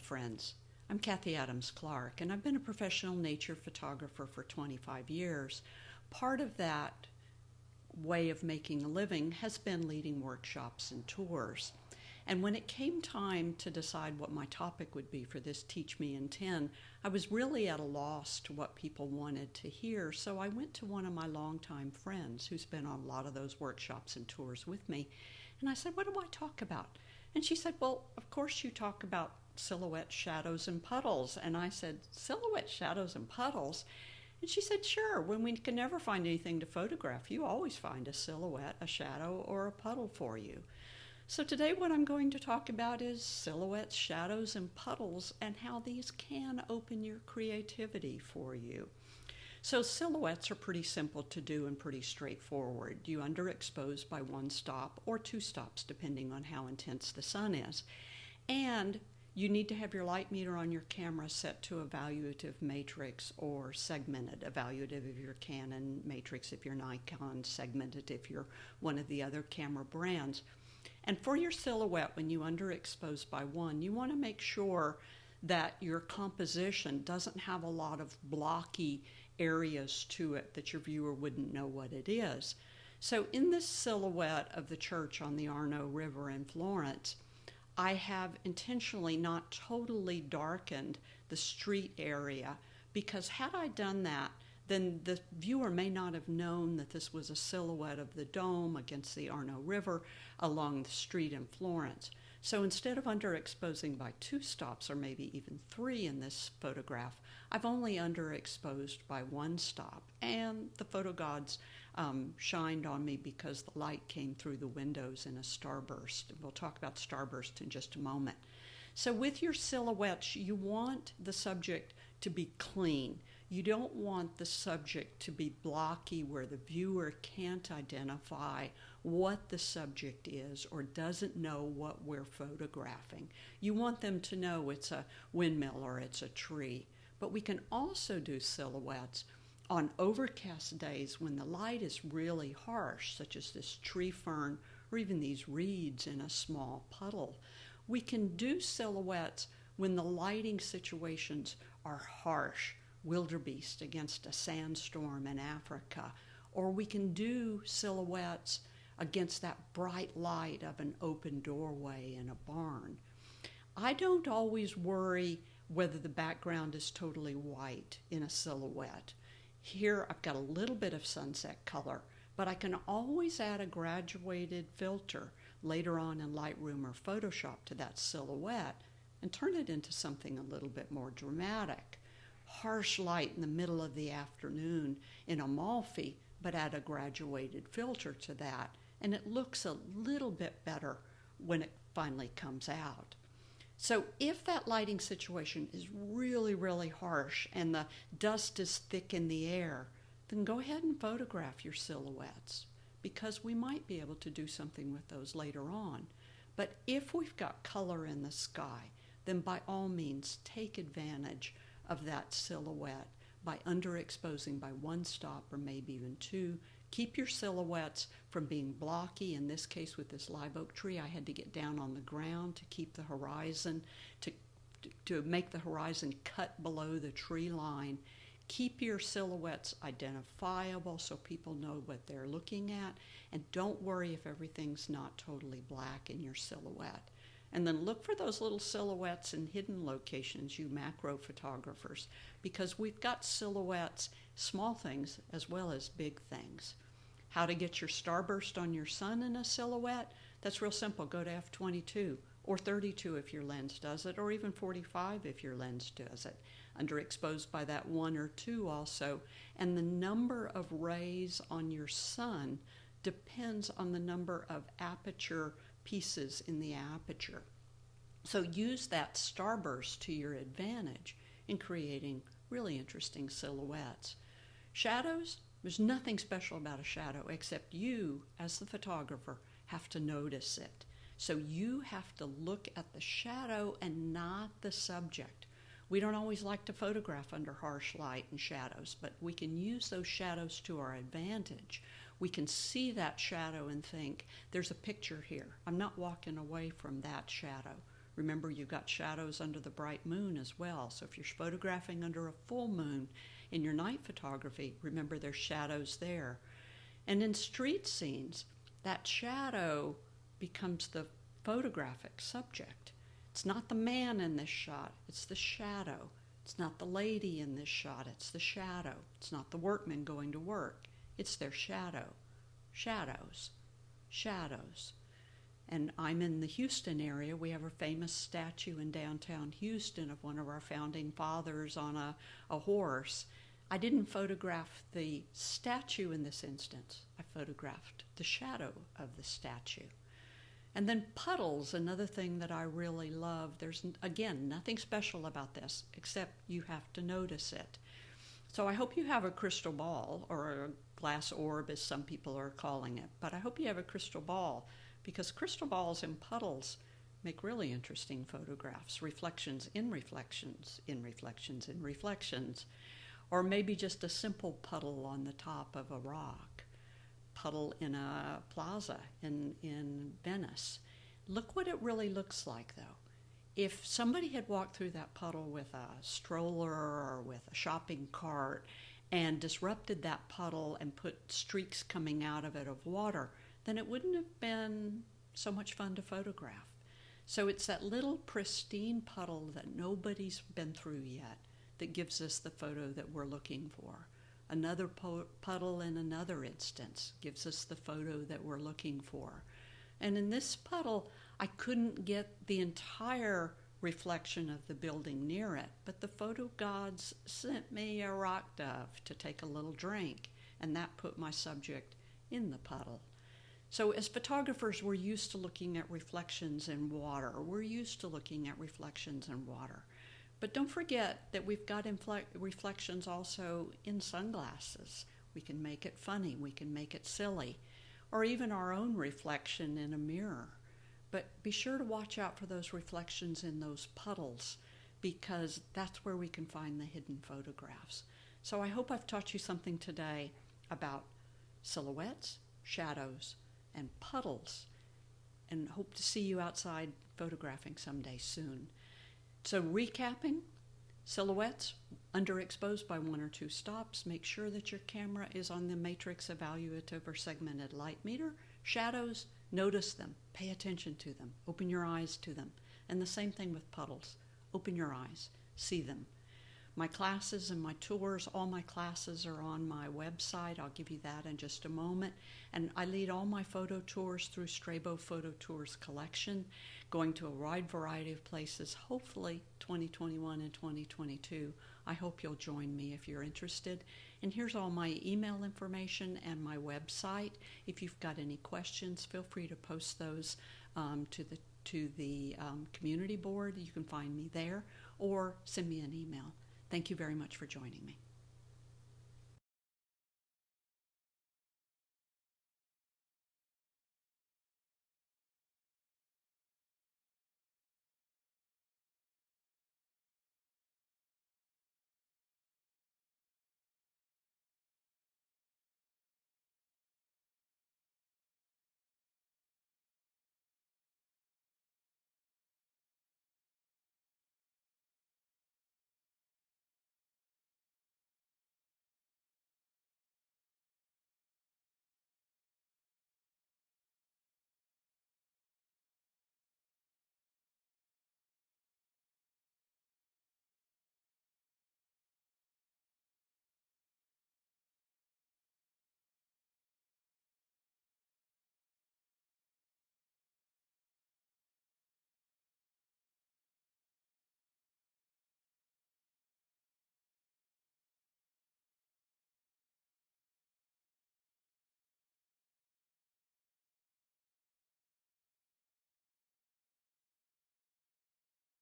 friends. I'm Kathy Adams Clark, and I've been a professional nature photographer for 25 years. Part of that way of making a living has been leading workshops and tours. And when it came time to decide what my topic would be for this Teach Me in 10, I was really at a loss to what people wanted to hear. So I went to one of my longtime friends who's been on a lot of those workshops and tours with me. And I said, "What do I talk about?" And she said, "Well, of course you talk about silhouette, shadows, and puddles." And I said, "Silhouette, shadows, and puddles?" And she said, "Sure, when we can never find anything to photograph, you always find a silhouette, a shadow, or a puddle for you." So today what I'm going to talk about is silhouettes, shadows, and puddles, and how these can open your creativity for you. So silhouettes are pretty simple to do and pretty straightforward. You underexpose by one stop or two stops, depending on how intense the sun is. And you need to have your light meter on your camera set to evaluative matrix or segmented, evaluative if you're Canon, matrix if you're Nikon, segmented if you're one of the other camera brands. And for your silhouette, when you underexpose by one, you want to make sure that your composition doesn't have a lot of blocky areas to it that your viewer wouldn't know what it is. So in this silhouette of the church on the Arno River in Florence, I have intentionally not totally darkened the street area, because had I done that, then the viewer may not have known that this was a silhouette of the dome against the Arno River along the street in Florence. So instead of underexposing by two stops, or maybe even three in this photograph, I've only underexposed by one stop. And the photo gods shined on me because the light came through the windows in a starburst. We'll talk about starburst in just a moment. So with your silhouettes, you want the subject to be clean. You don't want the subject to be blocky where the viewer can't identify what the subject is or doesn't know what we're photographing. You want them to know it's a windmill or it's a tree. But we can also do silhouettes on overcast days when the light is really harsh, such as this tree fern or even these reeds in a small puddle. We can do silhouettes when the lighting situations are harsh, wildebeest against a sandstorm in Africa, or we can do silhouettes against that bright light of an open doorway in a barn. I don't always worry whether the background is totally white in a silhouette. Here I've got a little bit of sunset color, but I can always add a graduated filter later on in Lightroom or Photoshop to that silhouette and turn it into something a little bit more dramatic. Harsh light in the middle of the afternoon in Amalfi, but add a graduated filter to that, and it looks a little bit better when it finally comes out. So if that lighting situation is really, really harsh and the dust is thick in the air, then go ahead and photograph your silhouettes, because we might be able to do something with those later on. But if we've got color in the sky, then by all means take advantage of that silhouette by underexposing by one stop or maybe even two. Keep your silhouettes from being blocky. In this case with this live oak tree, I had to get down on the ground to keep the horizon, to make the horizon cut below the tree line. Keep your silhouettes identifiable so people know what they're looking at, and don't worry if everything's not totally black in your silhouette. And then look for those little silhouettes in hidden locations, you macro photographers, because we've got silhouettes, small things as well as big things. How to get your starburst on your sun in a silhouette? That's real simple. Go to f/22 or 32 if your lens does it, or even 45 if your lens does it. Underexposed by that one or two also. And the number of rays on your sun depends on the number of aperture pieces in the aperture. So use that starburst to your advantage in creating really interesting silhouettes. Shadows, there's nothing special about a shadow except you, as the photographer, have to notice it. So you have to look at the shadow and not the subject. We don't always like to photograph under harsh light and shadows, but we can use those shadows to our advantage. We can see that shadow and think, there's a picture here. I'm not walking away from that shadow. Remember, you've got shadows under the bright moon as well. So if you're photographing under a full moon in your night photography, remember there's shadows there. And in street scenes, that shadow becomes the photographic subject. It's not the man in this shot, it's the shadow. It's not the lady in this shot, it's the shadow. It's not the workman going to work, it's their shadow. Shadows. Shadows. And I'm in the Houston area. We have a famous statue in downtown Houston of one of our founding fathers on a horse. I didn't photograph the statue in this instance. I photographed the shadow of the statue. And then puddles, another thing that I really love. There's, again, nothing special about this, except you have to notice it. So I hope you have a crystal ball, or a glass orb, as some people are calling it. But I hope you have a crystal ball, because crystal balls and puddles make really interesting photographs. Reflections in reflections, in reflections, in reflections. Or maybe just a simple puddle on the top of a rock. Puddle in a plaza in Venice. Look what it really looks like, though. If somebody had walked through that puddle with a stroller or with a shopping cart and disrupted that puddle and put streaks coming out of it of water, then it wouldn't have been so much fun to photograph. So it's that little pristine puddle that nobody's been through yet that gives us the photo that we're looking for. Another puddle in another instance gives us the photo that we're looking for. And in this puddle, I couldn't get the entire reflection of the building near it, but the photo gods sent me a rock dove to take a little drink, and that put my subject in the puddle. So as photographers, we're used to looking at reflections in water. We're used to looking at reflections in water. But don't forget that we've got reflections also in sunglasses. We can make it funny, we can make it silly, or even our own reflection in a mirror. But be sure to watch out for those reflections in those puddles, because that's where we can find the hidden photographs. So I hope I've taught you something today about silhouettes, shadows, and puddles, and hope to see you outside photographing someday soon. So recapping, silhouettes, underexposed by 1 or 2 stops. Make sure that your camera is on the matrix evaluative or segmented light meter. Shadows, notice them, pay attention to them, open your eyes to them. And the same thing with puddles. Open your eyes, see them. My classes and my tours, all my classes are on my website. I'll give you that in just a moment. And I lead all my photo tours through Strabo Photo Tours collection, going to a wide variety of places, hopefully 2021 and 2022. I hope you'll join me if you're interested. And here's all my email information and my website. If you've got any questions, feel free to post those to the community board. You can find me there, or send me an email. Thank you very much for joining me.